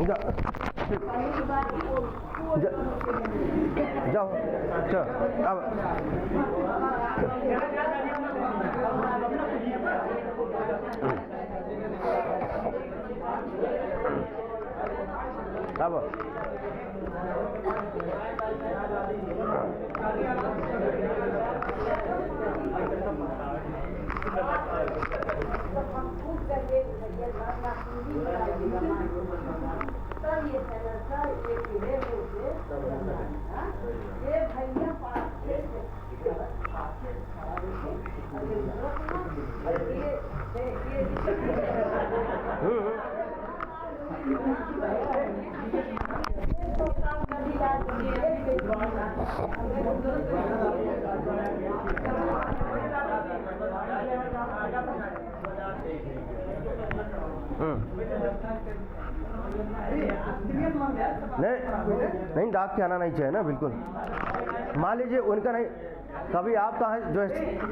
जाओ चलो अब नहीं डाक के आना नहीं चाहिए ना, बिल्कुल। मान लीजिए उनका नहीं, कभी आपका है जो है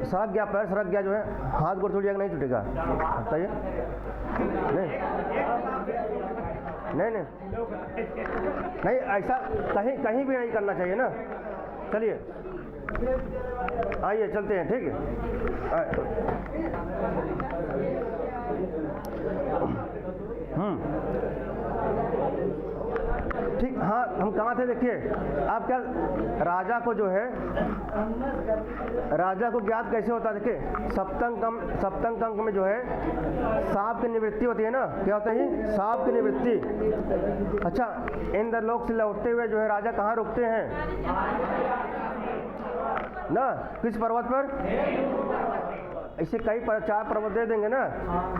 सड़क गया, पैर सड़क गया, जो है हाथ गोड़ टूट जाएगा, नहीं टूटेगा? बताइए। नहीं नहीं नहीं, ऐसा कहीं कहीं भी नहीं करना चाहिए ना। चलिए आइए चलते हैं, ठीक है। ठीक, हाँ हम कहाँ थे देखिए। आप क्या राजा को जो है, राजा को ज्ञात कैसे होता है? देखिए सप्तम अंक में जो है सांप की निवृत्ति होती है ना। क्या होता है? सांप की निवृत्ति। अच्छा, इंद्रलोक से लौटते हुए जो है राजा कहाँ रुकते हैं ना? किस पर्वत पर? ऐसे कई 4 पर्वत दे देंगे ना,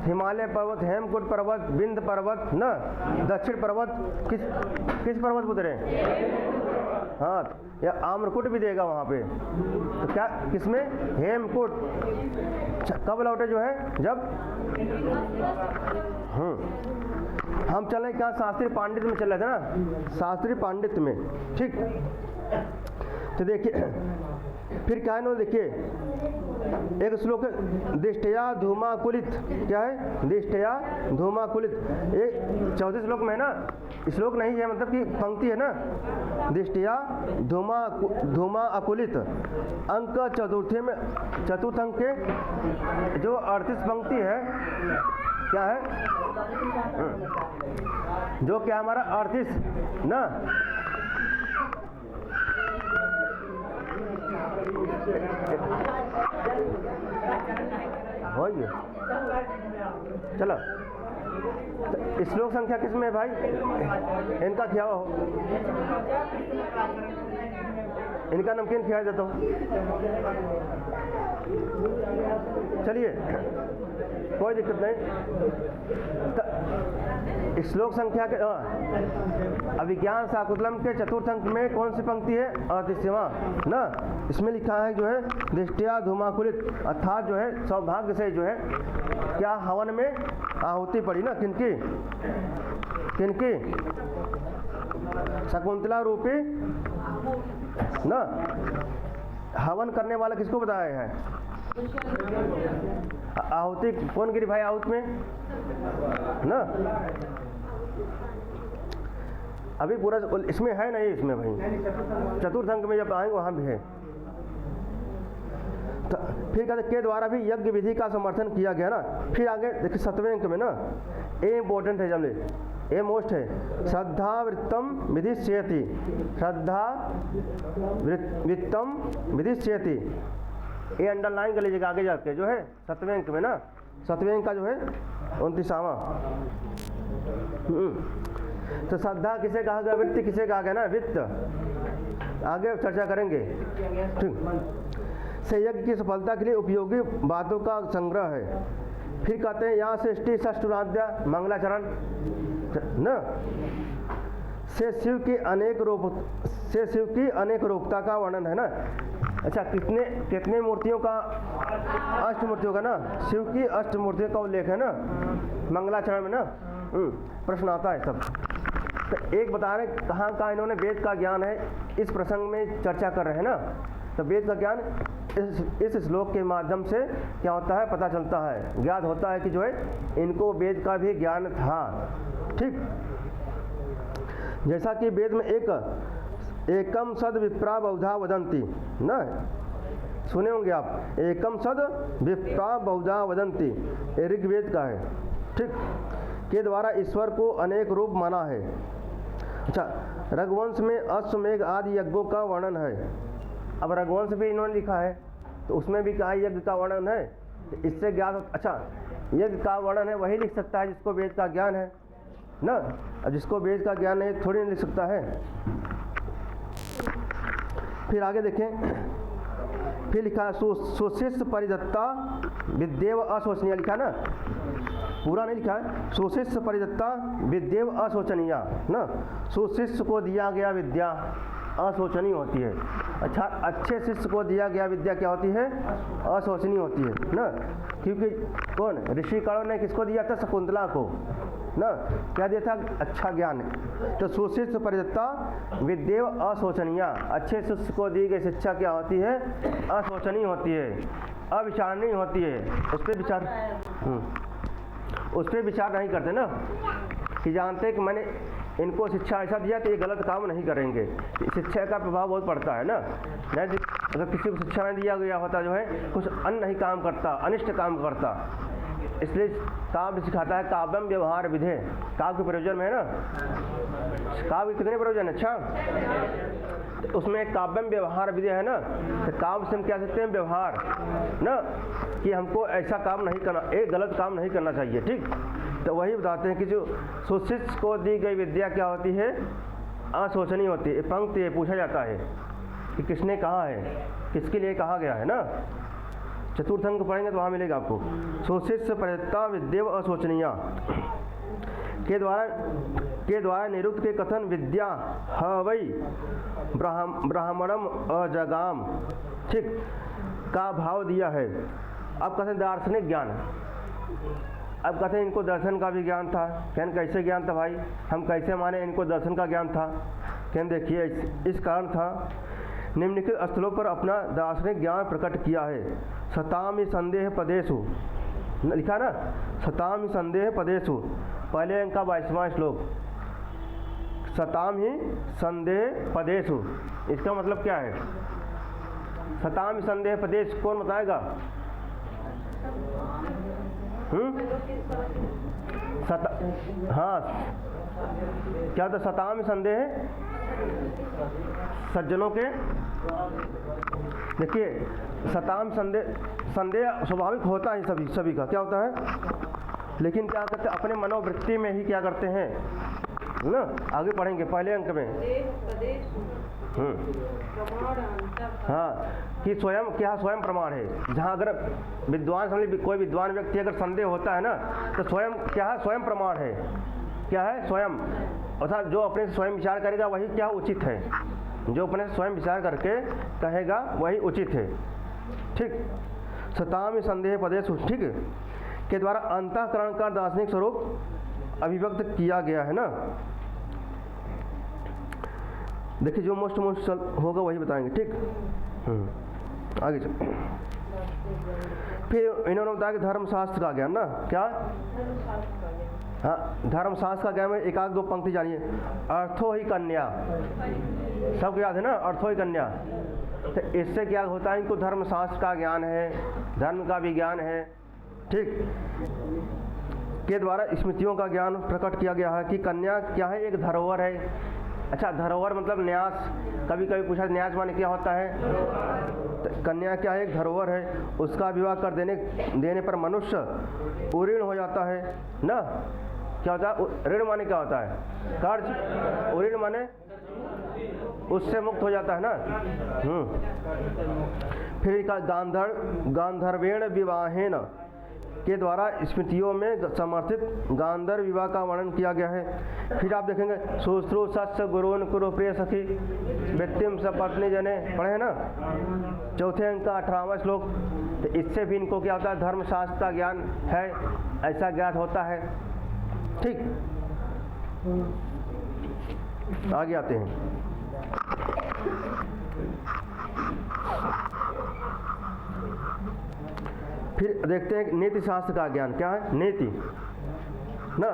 हिमालय पर्वत, हेमकुंड पर्वत, विंध्य पर्वत ना, दक्षिण पर्वत। किस पर्वत उतरे? हाँ, या आम्रकुट भी देगा वहाँ पे। तो क्या किसमें? हेमकुट। कब लौटे जो है? जब हम चले क्या? शास्त्रीय पांडित्य में चल रहे थे ना, शास्त्रीय पांडित्य में, ठीक। तो देखिए फिर क्या है ना, देखिए एक श्लोक है, दिष्टया धूमाकुलित। क्या है? दिष्टया धूमाकुलित। ये 14 श्लोक में है ना, श्लोक नहीं है, मतलब कि पंक्ति है ना। दिष्टया धूमा अकुलित। अंक चतुर्थ अंक के जो 38 पंक्ति है, क्या है? जो क्या हमारा 38 ना, हो गया। चलो, तो श्लोक संख्या किसमें है भाई? इनका क्या हो, इनका नमकीन खिला देता हूँ। चलिए कोई दिक्कत नहीं। श्लोक संख्या के अभिज्ञान शाकुंतलम के चतुर्थ अंक में कौन सी पंक्ति है? 38वां ना। इसमें लिखा है जो है दिष्टया धूमाकुलित, अर्थात जो है सौभाग्य से जो है क्या हवन में आहुति पड़ी ना। किनकी? शकुंतला रूपी ना। हवन करने वाला किसको बताया है? आहुति कौन गिरी भाई आहुति में ना? अभी पूरा इसमें है नहीं, इसमें भाई चतुर्थ अंक में जब आएंगे वहाँ भी है। तो फिर कहते के द्वारा भी यज्ञ विधि का समर्थन किया गया ना। फिर आगे देखिए 7वें अंक में ना, ए इम्पोर्टेंट है, जमले ए मोस्ट है, श्रद्धा वृत्तम विधिष्यति। श्रद्धा वृत्तम विधिष्यति, ये अंडरलाइन कर लीजिएगा आगे जाके जो है 7वें अंक में ना। 7वें अंक का जो है 29वां। तो श्रद्धा किसे कहा गया? वृत्ति किसे कहा गया ना? वित्त। आगे चर्चा करेंगे, ठीक। से यज्ञ की सफलता के लिए उपयोगी बातों का संग्रह है। फिर कहते हैं यहाँ से षष्ठुराध्या मंगलाचरण न से शिव की अनेक रूपता का वर्णन है ना। अच्छा, कितने मूर्तियों का? अष्टमूर्तियों का ना। शिव की अष्टमूर्तियों का उल्लेख है ना मंगलाचरण में ना। प्रश्न आता है सब। तो एक बता रहे कहाँ इन्होंने वेद का ज्ञान है, इस प्रसंग में चर्चा कर रहे हैं ना। तो वेद का ज्ञान इस श्लोक के माध्यम से क्या होता है? पता चलता है, ज्ञात होता है कि जो है इनको वेद का भी ज्ञान था, ठीक। जैसा कि वेद में एकम सद विप्रा बहुधा वदंती ना, सुने होंगे आप, एकम सद विप्रा बहुधा वदंती, ये ऋग्वेद का है, ठीक, के द्वारा ईश्वर को अनेक रूप माना है। अच्छा, रघुवंश में अश्वमेघ आदि यज्ञों का वर्णन है। अब रघुवंश भी इन्होंने लिखा है तो उसमें भी कहा यज्ञ का वर्णन है, तो इससे ज्ञान, अच्छा यज्ञ का वर्णन है वही लिख सकता है जिसको वेद का ज्ञान है ना, और जिसको वेद का ज्ञान है थोड़ी नहीं लिख सकता है। फिर आगे देखें, फिर लिखा है सुशिष्य परिदत्ता विद्येव अशोचनीय, लिखा ना, पूरा नहीं लिखा है, सुशिष्य परिदत्ता विद्येव अशोचनीय ना, सुशिष्य को दिया गया विद्या अशोचनीय होती है। अच्छा, अच्छे शिष्य को दिया गया विद्या क्या होती है? अशोचनीय होती है ना, क्योंकि कौन ऋषि कारों ने किसको दिया था? शकुंतला को ना, क्या दिया था? अच्छा ज्ञान। तो सुशिष्य परिदत्ता विद्येव अशोचनीय, अच्छे शिष्य को दी गई शिक्षा क्या होती है? अशोचनीय होती है, अविचारणीय होती है। उस पर विचार नहीं करते ना, कि जानते कि मैंने इनको शिक्षा ऐसा दिया तो ये गलत काम नहीं करेंगे। शिक्षा का प्रभाव बहुत पड़ता है ना, नहीं अगर किसी को शिक्षा नहीं दिया गया होता जो है कुछ अन्य नहीं काम करता, अनिष्ट काम करता। इसलिए काव्य सिखाता है काव्यम व्यवहार विधे, काव्य के प्रयोजन में है ना, काव्य कितने प्रयोजन? अच्छा, तो उसमें एक काव्यम व्यवहार विधि है ना, तो काव्य से हम क्या कहते हैं? व्यवहार ना, कि हमको ऐसा काम नहीं करना, एक गलत काम नहीं करना चाहिए, ठीक। तो वही बताते हैं कि जो सुशिष्य को दी गई विद्या क्या होती है? अशोचनीय होती है। पंक्ति पूछा जाता है कि किसने कहा है, किसके लिए कहा गया है ना, चतुर्थ अंक पढ़ेंगे तो वहाँ मिलेगा आपको। सुशिष्य परिदत्ता विद्येव अशोचनीय के द्वारा निरुक्त के कथन विद्या हवै ब्राह्मणम अजगाम, ठीक, का भाव दिया है। अब कहते हैं दार्शनिक ज्ञान, अब कहते हैं इनको दर्शन का भी ज्ञान था। कहन कैसे ज्ञान था भाई, हम कैसे माने इनको दर्शन का ज्ञान था? कहन देखिए इस कारण था, निम्नलिखित स्थलों पर अपना दार्शनिक ज्ञान प्रकट किया है। सतामि संदेह पदेषु, लिखा ना, सतामि संदेह पदेषु, पहले अंक का 22वां श्लोक, सतामि संदेह पदेषु, इसका मतलब क्या है? सतामि संदेह पदेश कौन बताएगा? हाँ, क्या होता? सतामि संदेह, सज्जनों के, देखिए सताम संदेह स्वाभाविक होता है सभी का, क्या होता है? लेकिन क्या करते हैं अपने मनोवृत्ति में ही क्या करते हैं ना, आगे पढ़ेंगे पहले अंक में। हाँ, कि स्वयं क्या स्वयं प्रमाण है। जहाँ अगर विद्वान समझ कोई विद्वान व्यक्ति अगर संदेह होता है ना, तो स्वयं क्या है? स्वयं प्रमाण है। क्या है? स्वयं, अर्थात जो अपने से स्वयं विचार करेगा वही क्या उचित है, जो अपने से स्वयं विचार करके कहेगा वही उचित है, ठीक। सतामि संदेह पदेषु, ठीक, के द्वारा अंतःकरण का दार्शनिक स्वरूप अभिव्यक्त किया गया है ना। देखिए जो मोस्ट होगा वही बताएंगे, ठीक। आगे चल, फिर इन्होंने बताया कि धर्मशास्त्र का ज्ञान ना, क्या? हाँ, धर्मशास्त्र का ज्ञान में एक आध दो पंक्ति जानिए। अर्थो ही कन्या, सबको याद है ना, अर्थो ही कन्या। तो इससे क्या होता है? इनको धर्मशास्त्र का ज्ञान है, धर्म का भी ज्ञान है, ठीक, के द्वारा स्मृतियों का ज्ञान प्रकट किया गया है कि कन्या क्या है? एक धरोहर है। अच्छा, धरोहर मतलब न्यास, कभी कभी पूछा न्यास माने क्या होता है? तो कन्या क्या है? एक धरोहर है, उसका विवाह कर देने पर मनुष्य उऋण हो जाता है ना। क्या होता है? ऋण माने क्या होता है? कर्ज, उऋण माने उससे मुक्त हो जाता है ना। फिर गांधर्वेण विवाहेन के द्वारा स्मृतियों में समर्थित गांधर्व विवाह का वर्णन किया गया है। फिर आप देखेंगे शुश्रू सत्य गुरुन कुरु प्रिय सखी व्यक्तिम सपत्नी जने, पढ़े ना, चौथे अंक का 18वां श्लोक। तो इससे भी इनको क्या होता है? धर्मशास्त्र का ज्ञान है, ऐसा ज्ञात होता है, ठीक। आगे आते हैं, फिर देखते हैं नीति शास्त्र का ज्ञान क्या है? नीति, ना।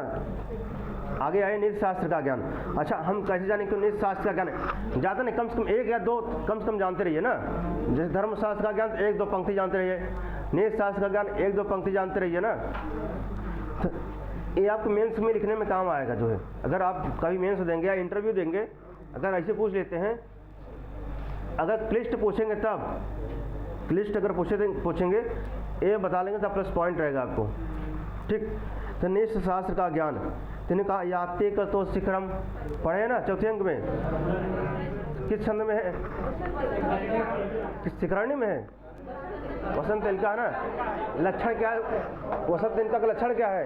आगे आए निज शास्त्र का ज्ञान। अच्छा, हम कैसे जाने कि निज शास्त्र का ज्ञान है? ज़्यादा नहीं, कम से कम 1 या 2 कम से कम जानते रहिए ना। जैसे धर्मशास्त्र का ज्ञान 1-2 पंक्ति जानते रहिए, निज शास्त्र का ज्ञान 1-2 पंक्ति जानते रहिए ना। तो ये आपको मेंस में लिखने में काम आएगा जो है। अगर आप कभी मेंस देंगे या इंटरव्यू देंगे, अगर ऐसे पूछ लेते हैं, अगर क्लिष्ट पूछेंगे तब, क्लिष्ट अगर पूछेंगे ये बता लेंगे तब प्लस पॉइंट रहेगा आपको, ठीक। तो निज शास्त्र का ज्ञान, तिन्हें कहा याते कर तो शिखरम, पढ़े ना चौथे अंक में, किस छंद में है, किस शिखरणी में है? वसंत तिलका है ना। लक्षण क्या है वसंत तिलका का? लक्षण क्या है?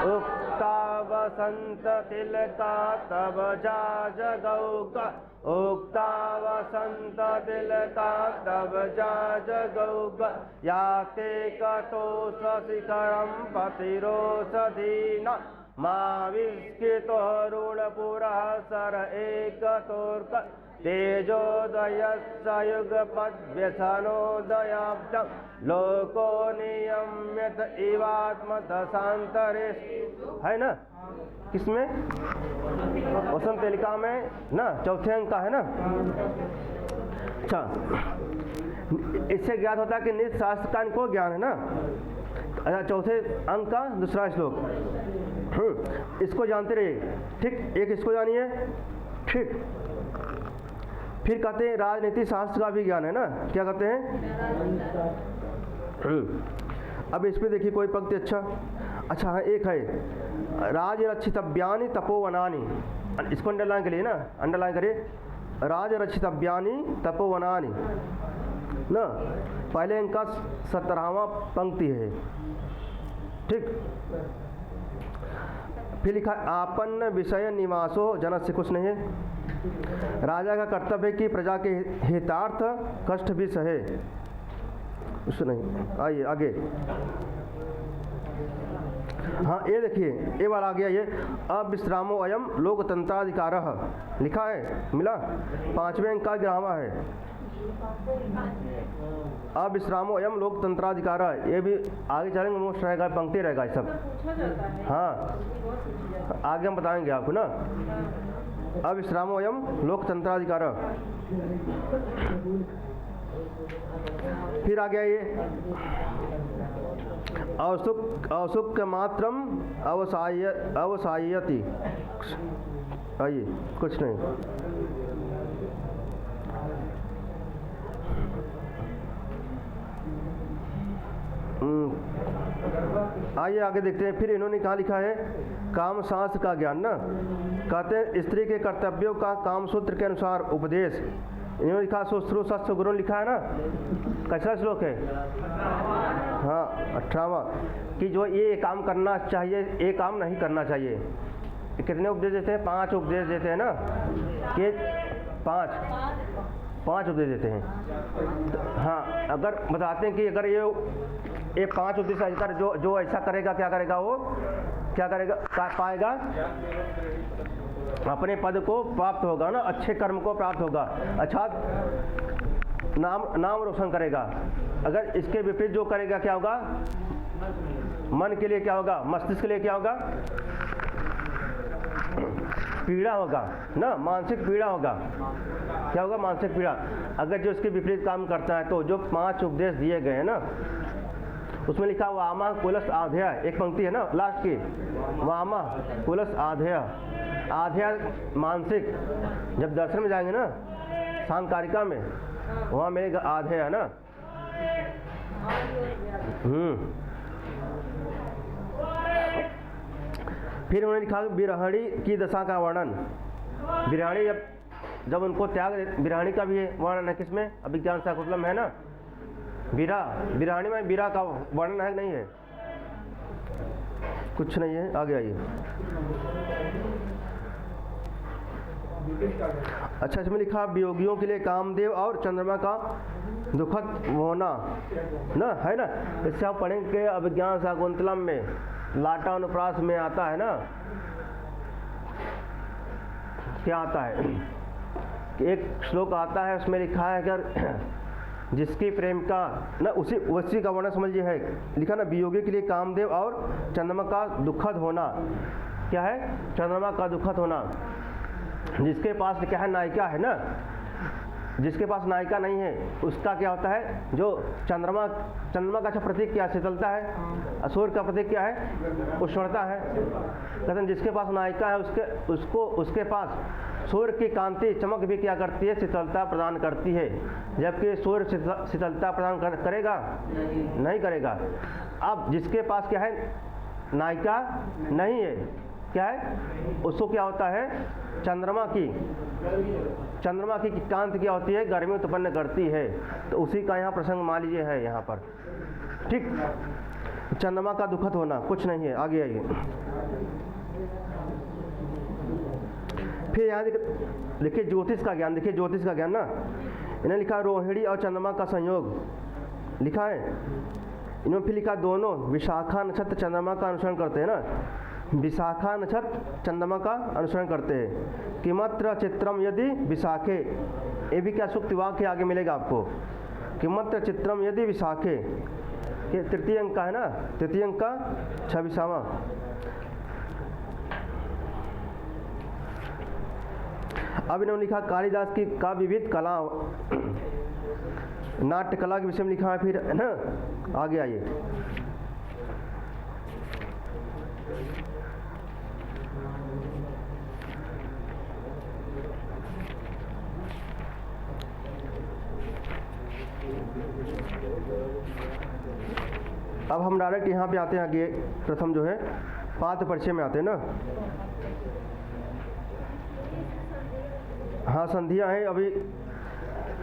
उक्ता वसंत तिलका तब जा जगौका, उक्ता वसंत तिलका तब जा जगौका, याते कतो शिखरम पतिरोषधीना, माविष्कृतो रुणपुरः सर एकतोर्क, तेजोदयस्य युगपद्व्यसनोदयाब्जं, लोको नियम्यत इवात्मदशान्तरे, है ना। किसमें? वसंत तिलका में ना, चौथे अंक का है ना। अच्छा, इससे ज्ञात होता है कि निज शास्त्र का इनको ज्ञान है ना। अच्छा, चौथे अंक का दूसरा श्लोक, इसको जानते रहिए, ठीक। एक इसको जानिए, ठीक। फिर कहते हैं राजनीति शास्त्र का भी ज्ञान है ना। क्या कहते हैं? अब इस पे देखिए कोई पंक्ति। अच्छा हाँ, एक है राजरक्षितव्यानि तपोवनानि, इसको अंडरलाइन करिए ना, अंडरलाइन करिए, राजरक्षितव्यानि तपोवनानि ना। पहले इनका 17वां पंक्ति है, ठीक। फिर लिखा आपन्न विषय निवासो जनस्य, कुछ नहीं है। राजा का कर्तव्य है कि प्रजा के हितार्थ कष्ट भी सहे, कुछ नहीं। आइए आगे, हाँ ये देखिए, ये बार आ गया ये अविश्रामो अयम लोकतंत्राधिकारः, लिखा है, मिला। 5वें अंक का ग्रामा है, अविश्रामो अयम लोकतंत्राधिकारः। ये भी आगे चलेंगे, मोस्ट रहेगा, पंक्ति रहेगा ये सब। हाँ, आगे हम बताएंगे आपको ना। अविश्रामो अयम लोकतंत्राधिकारः। फिर आ गया ये औसुक मात्रम अवसायति, आइए कुछ नहीं। आइए आगे देखते हैं। फिर इन्होंने कहा लिखा है काम शास्त्र का ज्ञान ना। कहते हैं स्त्री के कर्तव्यों का काम सूत्र के अनुसार उपदेश। इन्होंने लिखा सुश्रू सस्त्र गुरु, लिखा है ना। कैसा श्लोक है? हाँ 18वां, कि जो ये काम करना चाहिए, ये काम नहीं करना चाहिए। कितने उपदेश देते हैं? 5 उपदेश देते हैं ना, कि 5 उपदेश देते हैं। हाँ, अगर बताते हैं कि अगर ये 5 उपदेश ऐसा जो ऐसा करेगा, क्या करेगा वो, क्या करेगा, पाएगा, अपने पद को प्राप्त होगा ना, अच्छे कर्म को प्राप्त होगा, अच्छा नाम रोशन करेगा। अगर इसके विपरीत जो करेगा क्या होगा? मन के लिए क्या होगा? मस्तिष्क के लिए क्या होगा? पीड़ा होगा ना, मानसिक पीड़ा होगा। क्या होगा? मानसिक पीड़ा। अगर जो इसके विपरीत काम करता है, तो जो 5 उपदेश दिए गए हैं ना, उसमें लिखा वामा कुलस आध्या, एक पंक्ति है ना लास्ट की, वामा कुलस आध्या। आध्या मानसिक, जब दर्शन में जाएंगे ना सांकारिका में, वहाँ मेरे आध्या है ना। फिर उन्होंने लिखा बिरहणी की दशा का वर्णन। बिरहणी जब उनको त्याग, बिरहणी का भी वर्णन है किसमें? अभिज्ञान शाकुंतलम है ना। बिरहणी में बीरा का वर्णन है, नहीं है? कुछ नहीं है। आगे आइए। अच्छा, इसमें लिखा वियोगियों के लिए कामदेव और चंद्रमा का दुखद होना ना, है ना। इससे आप पढ़ेंगे अभिज्ञान शाकुंतलम में, लाटा अनुप्रास में आता है ना। क्या आता है? एक श्लोक आता है, उसमें लिखा है कि जिसके प्रेम का न उसी का वर्णन समझिए है, लिखा ना, वियोगी के लिए कामदेव और चंद्रमा का दुखद होना। क्या है? चंद्रमा का दुखद होना। जिसके पास क्या है, नायिका है ना, जिसके पास नायिका नहीं है उसका क्या होता है, जो चंद्रमा का अच्छा प्रतीक क्या है, शीतलता है। सूर्य का प्रतीक क्या है, उष्णता है। कहते हैं जिसके पास नायिका है उसके पास सूर्य की कांति चमक भी क्या करती है, शीतलता प्रदान करती है। जबकि सूर्य शीतलता प्रदान करेगा नहीं करेगा। अब जिसके पास क्या है, नायिका नहीं है, क्या है, उसको क्या होता है, चंद्रमा की कांति क्या होती है, गर्मी उत्पन्न करती है। तो उसी का यहाँ प्रसंग मान लीजिए है यहाँ पर। ठीक, चंद्रमा का दुखद होना, कुछ नहीं है। आगे आइए। फिर यहाँ देखिए ज्योतिष का ज्ञान, देखिए ज्योतिष का ज्ञान ना, इन्हें लिखा रोहिणी और चंद्रमा का संयोग लिखा है। इन्होंने फिर लिखा दोनों विशाखा नक्षत्र चंद्रमा का अनुसरण करते हैं ना, विशाखा नक्षत्र चंद्रमा का अनुसरण करते हैं। किमत्र चित्रम यदि विशाखे, ये भी क्या सूक्त वाक्य आगे मिलेगा आपको। किमत्र चित्रम यदि विशाखे, ये तृतीय अंक का है ना, तृतीय अंक का 26वां। अब इन्होंने लिखा कालिदास की का विविध कला, नाट्य कला के विषय में लिखा है। फिर है ना, आगे आइए। अब हम डायरेक्ट यहाँ पे आते हैं। आगे प्रथम जो है पात्र परिचय में आते हैं ना। हाँ, संधियाँ हैं, अभी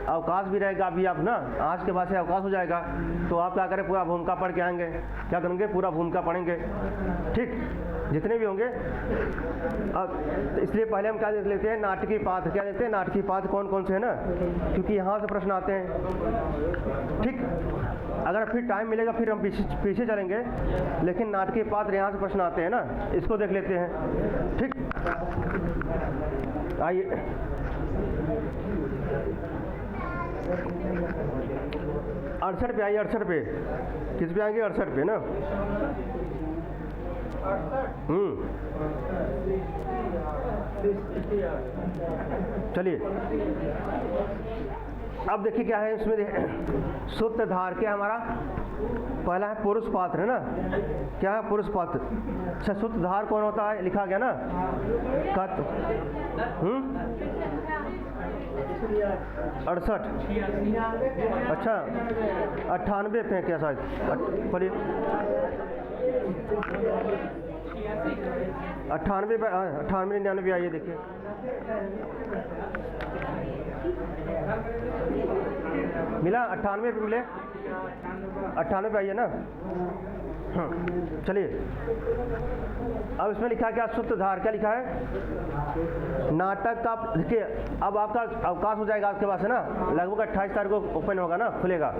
अवकाश भी रहेगा। अभी आप ना आज के बाद से अवकाश हो जाएगा, तो आप क्या करें, पूरा भूमिका पढ़ के आएंगे। क्या करेंगे, पूरा भूमिका पढ़ेंगे। ठीक, जितने भी होंगे। अब इसलिए पहले हम क्या देख लेते हैं, नाटकीय पात्र। क्या देखते हैं, नाटकीय पात्र कौन कौन से हैं ना, क्योंकि यहाँ से प्रश्न आते हैं। ठीक, अगर फिर टाइम मिलेगा फिर हम पीछे चलेंगे, लेकिन नाटकीय पात्र यहाँ से प्रश्न आते हैं ना, इसको देख लेते हैं। ठीक, आइए। 68 पे आइए। 68 पे किस पे आएंगे, 68 पे ना। चलिए, अब देखिए क्या है इसमें। सूत्रधार क्या हमारा पहला है पुरुष पात्र, है ना। क्या है, पुरुष पात्र। अच्छा, सूत्रधार कौन होता है, लिखा गया ना, कत 68। अच्छा, 98 पे क्या शायद, बोलिए 98 पे, 98 99 आइए। देखिए मिला, 98 पे मिले, 98 पे आइए ना। हाँ, चलिए। अब इसमें लिखा क्या, सूत्रधार क्या लिखा है, नाटक का। देखिए अब आपका अवकाश हो जाएगा आपके पास, है ना, लगभग 28 तारीख को ओपन होगा ना, खुलेगा।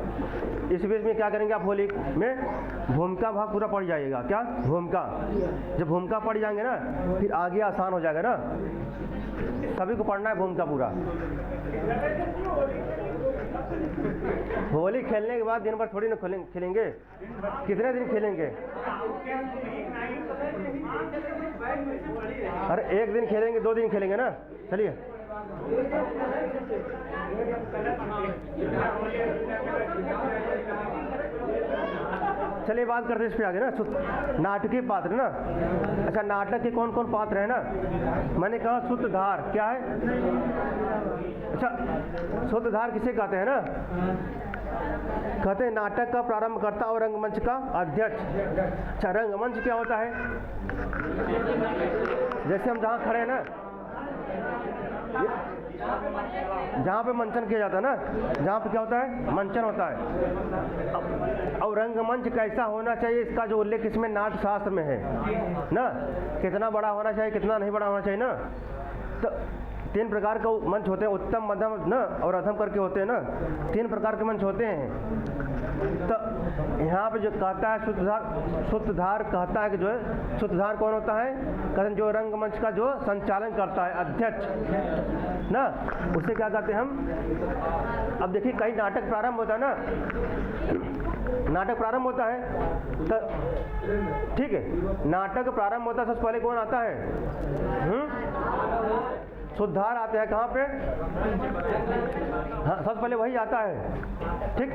इस बीच में क्या करेंगे आप, होली में भूमिका भाग पूरा पढ़ जाइएगा। क्या, भूमिका। जब भूमिका पढ़ जाएंगे ना, फिर आगे आसान हो जाएगा ना। सभी को पढ़ना है भूमिका पूरा। होली खेलने के बाद दिन भर थोड़ी ना खेलेंगे, कितने दिन खेलेंगे। अरे एक दिन खेलेंगे, 2 दिन खेलेंगे ना। चलिए, चलिए बात करते हैं इस पे आगे ना। नाटकीय पात्र ना। अच्छा, नाटक के कौन कौन पात्र है ना, मैंने कहा सूत्रधार क्या है। अच्छा, सूत्रधार किसे कहते हैं ना, कहते हैं नाटक का प्रारंभकर्ता और रंगमंच का अध्यक्ष। अच्छा, रंगमंच क्या होता है, जैसे हम जहाँ खड़े हैं ना, जहाँ पे मंचन किया जाता है ना, जहाँ पे क्या होता है, मंचन होता है। और रंगमंच कैसा होना चाहिए, इसका जो उल्लेख इसमें नाट्य शास्त्र में है ना, कितना बड़ा होना चाहिए, कितना नहीं बड़ा होना चाहिए ना। तो 3 प्रकार के मंच होते हैं, उत्तम, मध्यम ना और अधम करके होते हैं ना। 3 प्रकार के मंच होते हैं। तो यहाँ पे जो कहता है सूत्रधार कहता है कि जो है सूत्रधार कौन होता है, कहते हैं जो रंगमंच का जो संचालन करता है, अध्यक्ष ना, उसे क्या कहते हैं हम। अब देखिए कहीं नाटक प्रारंभ होता है ना, नाटक प्रारंभ होता है तो ठीक है, नाटक प्रारंभ होता है सबसे पहले कौन आता है, सूत्रधार आते हैं कहाँ पे, हाँ सबसे पहले वही आता है, ठीक,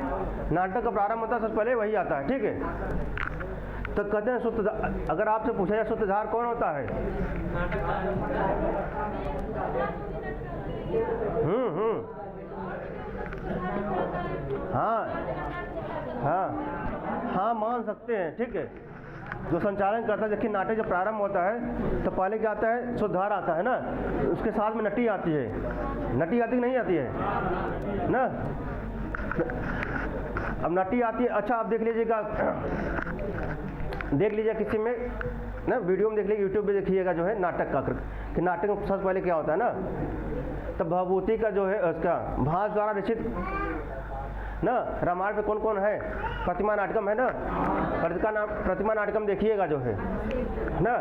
नाटक का प्रारंभ होता है सबसे पहले वही आता है, ठीक है। तो कहते हैं सूत्रधार, अगर आपसे पूछा जाए सूत्रधार कौन होता है, हाँ हाँ हाँ मान सकते हैं, ठीक है, जो संचालन करता है। देखिए नाटक जब प्रारंभ होता है तो पहले क्या आता है, सूत्रधार आता है ना, उसके साथ में नटी आती है, नटी आती नहीं आती है ना, अब नटी आती है। अच्छा आप देख लीजिएगा, देख लीजिए किसी में ना वीडियो में देख लीजिए, यूट्यूब पे देखिएगा जो है नाटक का कि नाटक में सबसे पहले क्या होता है ना, तब भभूति का जो है उसका भास द्वारा रचित ना, रामायण पे कौन कौन है, प्रतिमा नाटकम है ना, प्रतिमा नाटकम देखिएगा जो है ना,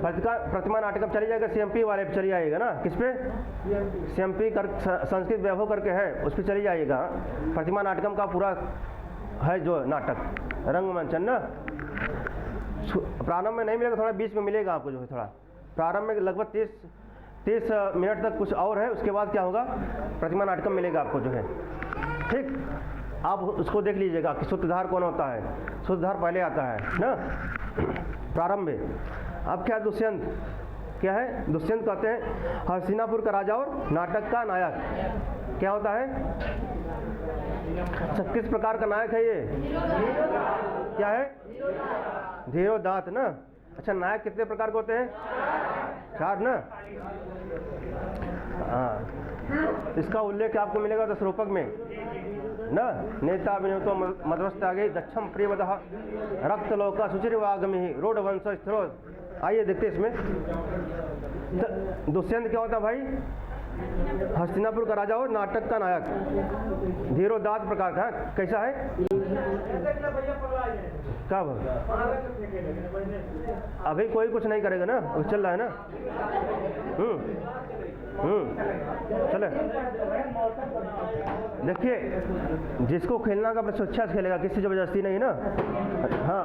प्रतिमा नाटकम चली जाएगा, CMP वाले पे चली जाएगा ना, किस पे, CMP कर संस्कृत वैभव करके है, उस पर चली जाइएगा। प्रतिमा नाटकम का पूरा है जो नाटक रंगमंचन ना, प्रारंभ में नहीं मिलेगा, थोड़ा बीच में मिलेगा आपको जो है, थोड़ा प्रारंभ में लगभग 30 मिनट तक कुछ और है, उसके बाद क्या होगा, प्रतिमा नाटकम मिलेगा आपको जो है, ठीक। आप उसको देख लीजिएगा कि सूत्रधार कौन होता है, सूत्रधार पहले आता है ना प्रारंभ में। अब क्या दुष्यंत, क्या है दुष्यंत, कहते हैं हस्तिनापुर का राजा और नाटक का नायक, क्या होता है, अच्छा किस प्रकार का नायक है ये, क्या है, धीरोदात ना। अच्छा नायक कितने प्रकार के होते हैं, 4 ना, हाँ इसका उल्लेख आपको मिलेगा दस रूपक में ना, नेता विनोतो मध्वस्तागे दक्षम प्रियवदः रक्तलोका सुचिरवागमी रोडवंश स्थिरो। आइए देखते इसमें, दुष्यंत क्या होता है भाई, हस्तिनापुर का राजा और नाटक का नायक, धीरोदात प्रकार का, कैसा है, क्या अभी कोई कुछ नहीं करेगा ना, वो चल रहा है ना, चले देखिए, जिसको खेलना का अपने स्वेच्छा से खेलेगा, किसी जबरदस्ती नहीं ना, हाँ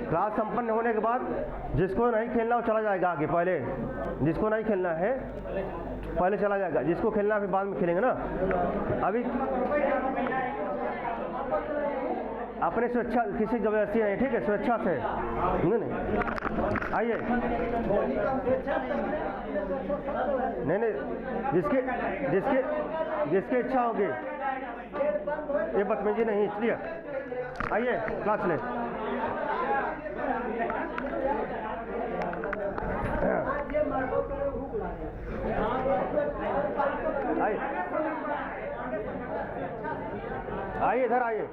क्लास संपन्न होने के बाद जिसको नहीं खेलना वो चला जाएगा आगे, पहले जिसको नहीं खेलना है पहले चला जाएगा, जिसको खेलना है फिर बाद में खेलेंगे ना। अभी अपने स्वेच्छा, किसी जबरदस्ती नहीं, ठीक है, स्वेच्छा से नहीं। आइए नहीं, जिसकी इच्छा होगी, ये बदतमीजी नहीं, इसलिए आइए क्लास ले। आइए इधर आइए,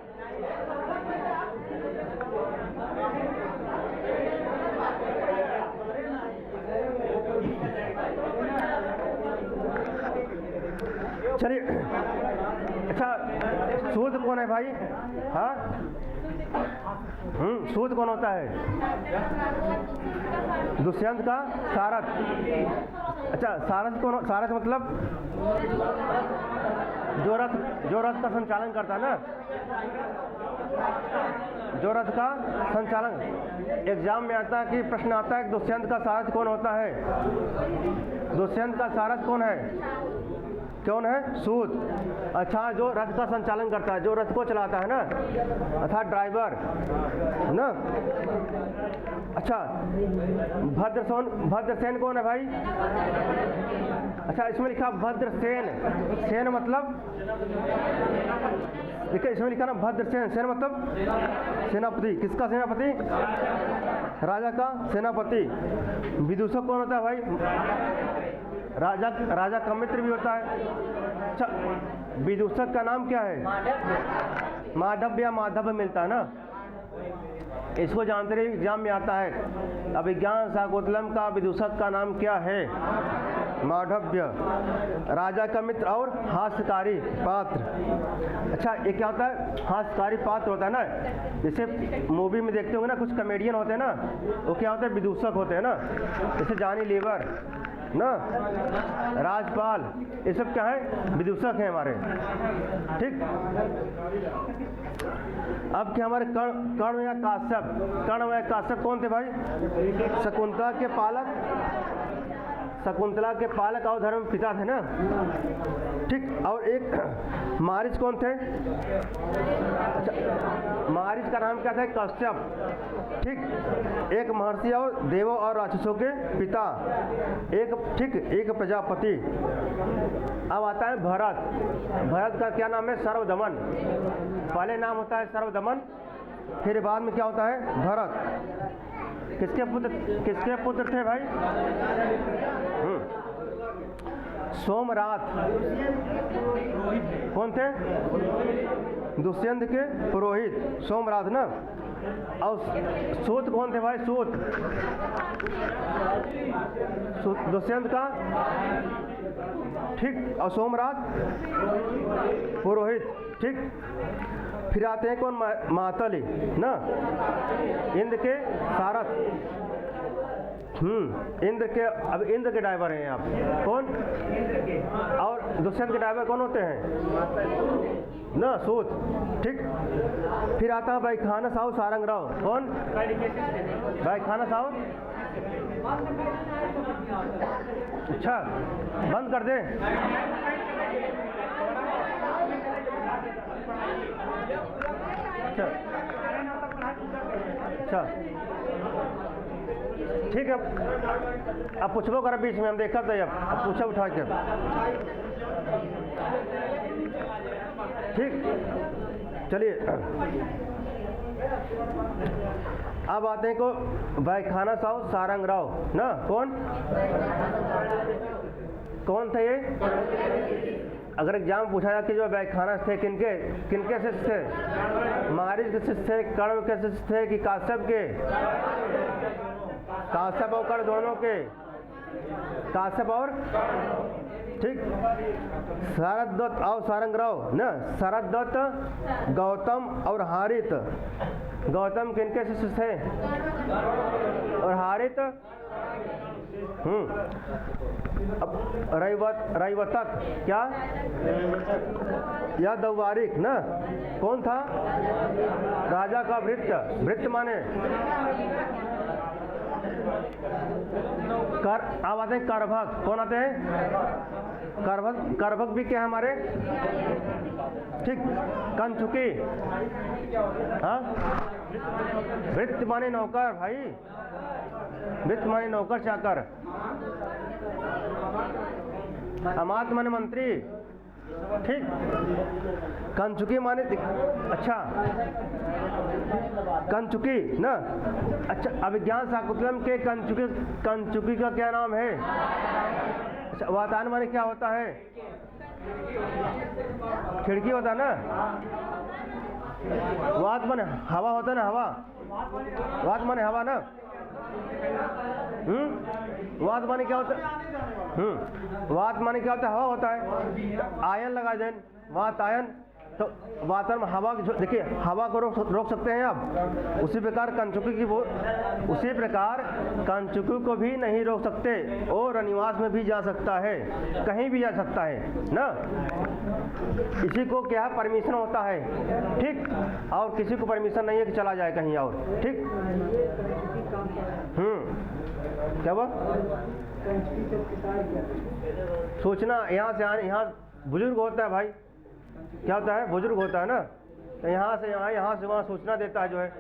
चलिए। अच्छा सूद कौन है भाई, हाँ सूद कौन होता है, दुष्यंत का सारथ। अच्छा सारथ कौन, सारथ मतलब जो रथ का संचालन करता है ना, जो रथ का संचालन। एग्जाम में आता है कि प्रश्न आता है कि दुष्यंत का सारथ कौन होता है, दुष्यंत का सारथ कौन है, कौन है, सूद। अच्छा जो रथ का संचालन करता है, जो रथ को चलाता है ना, अर्थात ड्राइवर ना। अच्छा भद्रसेन कौन है भाई, अच्छा इसमें लिखा भद्रसेन, सेन मतलब देखिए इसमें लिखा ना भद्रसेन, सेन मतलब सेनापति। किसका सेनापति, राजा का सेनापति। विदूषक कौन होता है भाई, राजा का मित्र भी होता है। अच्छा विदूषक का नाम क्या है, माधव या माधव मिलता है ना, इसको जानते रहिए, एग्जाम में आता है। अभिज्ञान शाकुंतलम का विदूषक का नाम क्या है, माधव्य, राजा का मित्र और हास्यकारी पात्र। अच्छा, ये क्या होता है? हास्यकारी पात्र होता है ना, जैसे मूवी में देखते होंगे ना, कुछ कॉमेडियन होते हैं ना, वो क्या होते हैं? विदूषक होते हैं ना, जैसे जॉनी लीवर ना, राजपाल, ये सब क्या है? विदूषक हैं हमारे। ठीक, अब क्या हमारे कर्ण या काश्यप, कर्ण या काश्यप कौन थे भाई? शकुंतला के पालक, शकुंतला के पालक और धर्म पिता थे ना। ठीक, और एक मारीच कौन थे? मारीच का नाम क्या था? कश्यप। ठीक, एक महर्षि और देवों और राक्षसों के पिता, एक ठीक एक प्रजापति। अब आता है भरत। भरत का क्या नाम है? सर्वदमन। पहले नाम होता है सर्वदमन, फिर बाद में क्या होता है? भरत। किसके पुत्र थे भाई? सोमरात कौन थे? दुष्यंत के पुरोहित सोमरात ना। और सूत कौन थे भाई? सूत दुष्यंत का, ठीक, और सोमरात पुरोहित। ठीक, फिर आते हैं कौन? मातली ना, इंद्र के सारथ। इंद्र के, अब इंद्र के ड्राइवर हैं आप कौन? और दुष्यंत के ड्राइवर कौन होते हैं? ना, सूत। ठीक, फिर आता है भाई खाना साहु सारंगराव। कौन भाई? खाना साहु। अच्छा, बंद कर दे। अच्छा, ठीक है, अब पूछबो कर बीच में, हम देखा था। अब पूछा उठा के। ठीक, चलिए अब आते हैं को भाई खाना साहु सारंगराव ना। कौन थे ये? अगर एग्जाम पूछा जाए कि जो व्याख्याना थे किनके शिष्य थे? मारीच के शिष्य थे, कर्ण के शिष्य थे कि काश्यप के? काश्यप और कर्ण दोनों के, काश्यप और ठीक। शरदत्त और सारंगराव न, शरदत्त गौतम और हारित। गौतम किनके शिष्य थे? और हारित अब रैवतक क्या या दौवारिक न, कौन था? राजा का भृत्य। भृत्य माने अब आते हैं करभक। कौन आते हैं? करभक भी क्या है हमारे? ठीक, कंचुकी। हाँ, भृत्य माने नौकर भाई, भृत्य माने नौकर चाकर। अमात्य माने मंत्री। ठीक, कंचुकी माने अच्छा कंचुकी ना। अच्छा, अभिज्ञान शाकुंतलम के कंचुकी का क्या नाम है? अच्छा, वातायन माने क्या होता है? खिड़की होता है ना। वात माने हवा होता है ना, हवा। वात माने हवा ना। वात माने क्या होता है? वात माने क्या होता है? हवा होता है। आयन लगा दें, वातायन। तो वातावरण में हवा, देखिए हवा को रोक सकते हैं आप। उसी प्रकार कंचुकी को भी नहीं रोक सकते। और रनिवास में भी जा सकता है, कहीं भी जा सकता है ना। इसी को क्या है? परमिशन होता है। ठीक, और किसी को परमिशन नहीं है कि चला जाए कहीं और। ठीक, क्या हुआ? सोचना यहाँ से यहाँ बुजुर्ग होता है भाई। क्या होता है? बुजुर्ग होता है ना। तो यहाँ से वहाँ सोचना देता है जो है।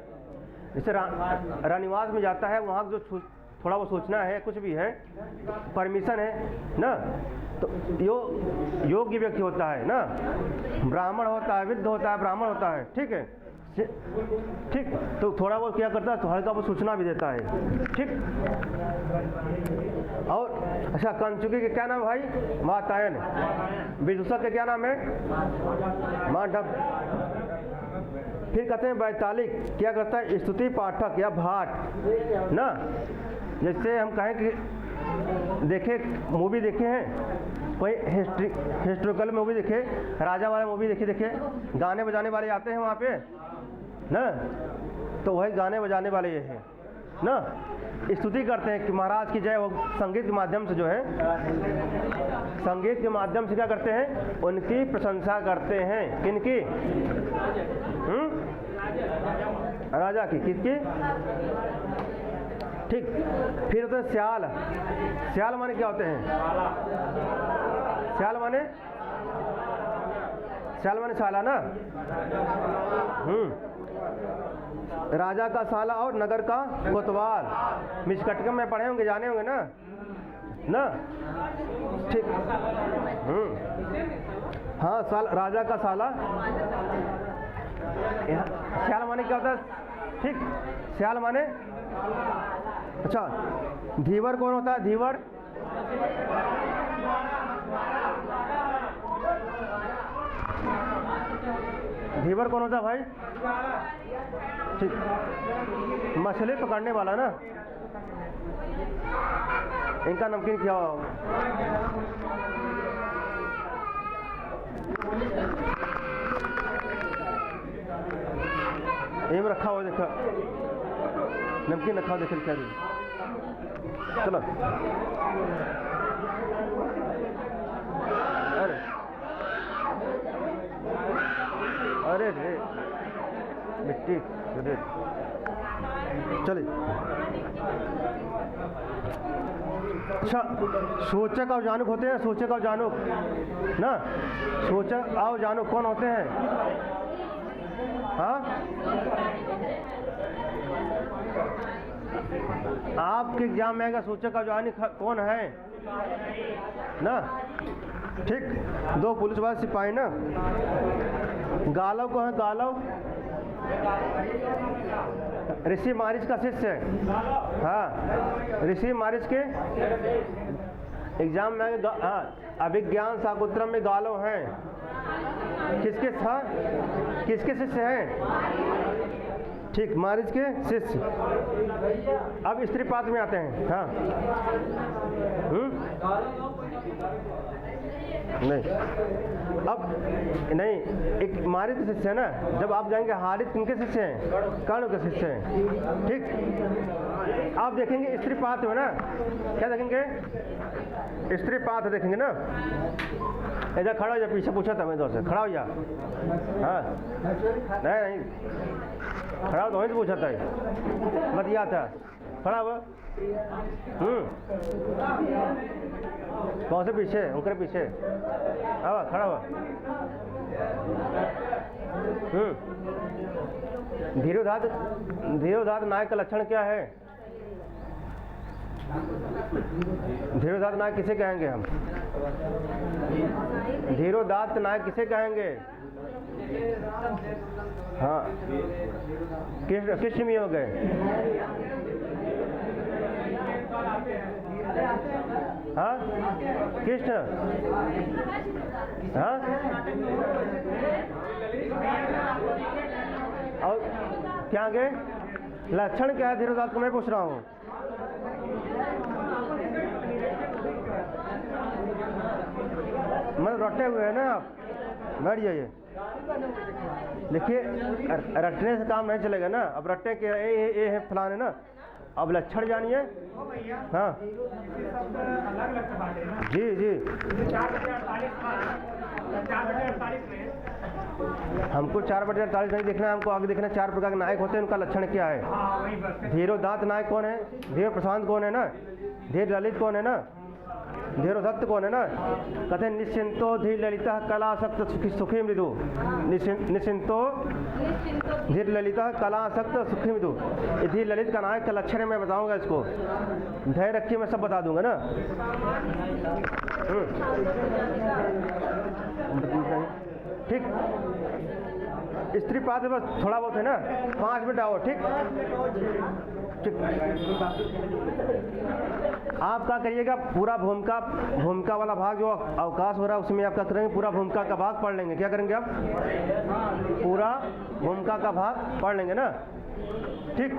जैसे रानिवास में जाता है, वहाँ जो थोड़ा वो सोचना है, कुछ भी है, परमिशन है ना। तो योग्य व्यक्ति होता है ना। ब्राह्मण होता है, विद्ध होता है, ब्राह्मण होता है। ठीक है, ठीक। तो थोड़ा बहुत क्या करता है? तो हल्का बहुत सूचना भी देता है। ठीक, और अच्छा, कंचुकी के क्या नाम भाई? वातायन। विदूषक के क्या नाम है? मांडव। फिर कहते हैं वैतालिक, क्या करता है? स्तुति पाठक या भाट ना। जैसे हम कहें कि देखे, मूवी देखे हैं कोई हिस्ट्रिकल मूवी देखे, राजा वाला मूवी देखे, गाने बजाने वाले आते हैं वहाँ पे ना, तो वही गाने बजाने वाले ये हैं ना, स्तुति करते हैं कि महाराज की जय हो। संगीत के माध्यम से जो है, संगीत के माध्यम से क्या करते हैं, उनकी प्रशंसा करते हैं। किनकी? राजा की। किसकी? ठीक। फिर होते हैं श्याल। श्याल माने क्या होते हैं? श्याल माने साला ना। राजा का साला और नगर का कोतवाल, मिशकटकम में पढ़े होंगे, जाने होंगे ना, ना? ठीक। हाँ, राजा का साला। श्याल माने क्या होता है? ठीक, श्याल माने, अच्छा, धीवर कौन होता है? धीवर धीवर कौन होता है भाई? ठीक, मछली पकड़ने वाला ना, इनका नमकीन क्या हो? एम रखा हुआ देखा, नमकीन रखा हुआ देखा क्या दी। चलो, अरे रे मिट्टी, चलिए। अच्छा, सूचक और जानूक होते हैं, सूचक और जानूक ना, सूचक और जानूक कौन होते हैं? हाँ, आपके एग्जाम में आएगा सूचक और जानूक कौन है ना। ठीक, दो पुलिस वाले सिपाही ना, गालव को है, गालव ऋषि मारिच का शिष्य है। हाँ, ऋषि मारिच के एग्जाम में आएगा। हाँ, अभिज्ञान शाकुंतलम में गालव हैं। किसके था? किसके शिष्य हैं? ठीक, मारिच के शिष्य। अब स्त्री पात्र में आते हैं। हाँ, नहीं, अब नहीं, एक मारिच के शिष्य है ना। जब आप जाएंगे हारित, किनके शिष्य हैं? कर्ण के शिष्य हैं। ठीक, आप देखेंगे स्त्री पात्र में ना, क्या देखेंगे? स्त्री पात्र देखेंगे ना। इधर खड़ा हो जा, पीछे पूछा था मैं दोस्त से, खड़ा हो जा। हाँ, नहीं, खड़ा हो तो वहीं से पूछा था, बतिया था, खड़ा हुआ। कौन से पीछे? उनके पीछे। हाँ, खड़ा हुआ। धीरोदात्त नायक का लक्षण क्या है? धीरोदात्त नायक किसे कहेंगे हम? धीरोदात्त नायक किसे कहेंगे? हाँ, कृष्ण में हो गए। हाँ, कृष्ण। हाँ, और क्या गए? लक्षण क्या है धीरोदात्त को? मैं पूछ रहा हूँ। मतलब रटे हुए हैं ना आप, बैठ जाइए। देखिए, रटने से काम नहीं चलेगा ना। अब रटने के ये है फलान है ना, अब लक्षण जानिए। हाँ जी जी, हमको 4/48 नहीं देखना है, हमको आगे देखना है 4 प्रकार के नायक होते हैं, उनका लक्षण क्या है। धीरोदात्त नायक कौन है? धीर प्रशांत कौन है ना? धीर ललित कौन है ना? धीरोदत्त कौन है ना? कहते हैं निश्चिंतो धीर ललिता कलासक्त सुखी मृदु। निश्चिंतो धीर ललिता कलासक्त सुखी मृदु। ये धीर ललित का नायक का लक्षण है, मैं बताऊंगा इसको। धैर्य रखिए, मैं सब बता दूंगा ना। ठीक, स्त्री पात्र बस थोड़ा बहुत है ना, 5 मिनट आओ। ठीक ठीक, आप क्या करिएगा, पूरा भूमिका वाला भाग जो अवकाश हो रहा है उसमें आप क्या करेंगे, पूरा भूमिका का भाग पढ़ लेंगे। क्या करेंगे आप? पूरा भूमिका का भाग पढ़ लेंगे ना। ठीक,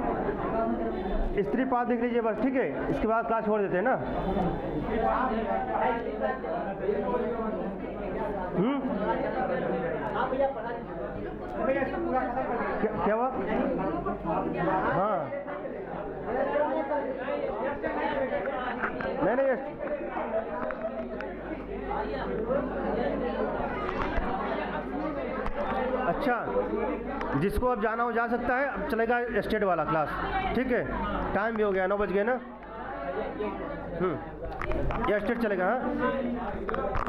स्त्री पाद देख लीजिए बस, ठीक है। इसके बाद क्लास छोड़ देते हैं ना। क्या हुआ? हाँ नहीं नहीं अच्छा, जिसको अब जाना हो जा सकता है। अब चलेगा स्टेट वाला क्लास, ठीक है। टाइम भी हो गया, 9 बज गए ना। ये स्टेट चलेगा, हाँ।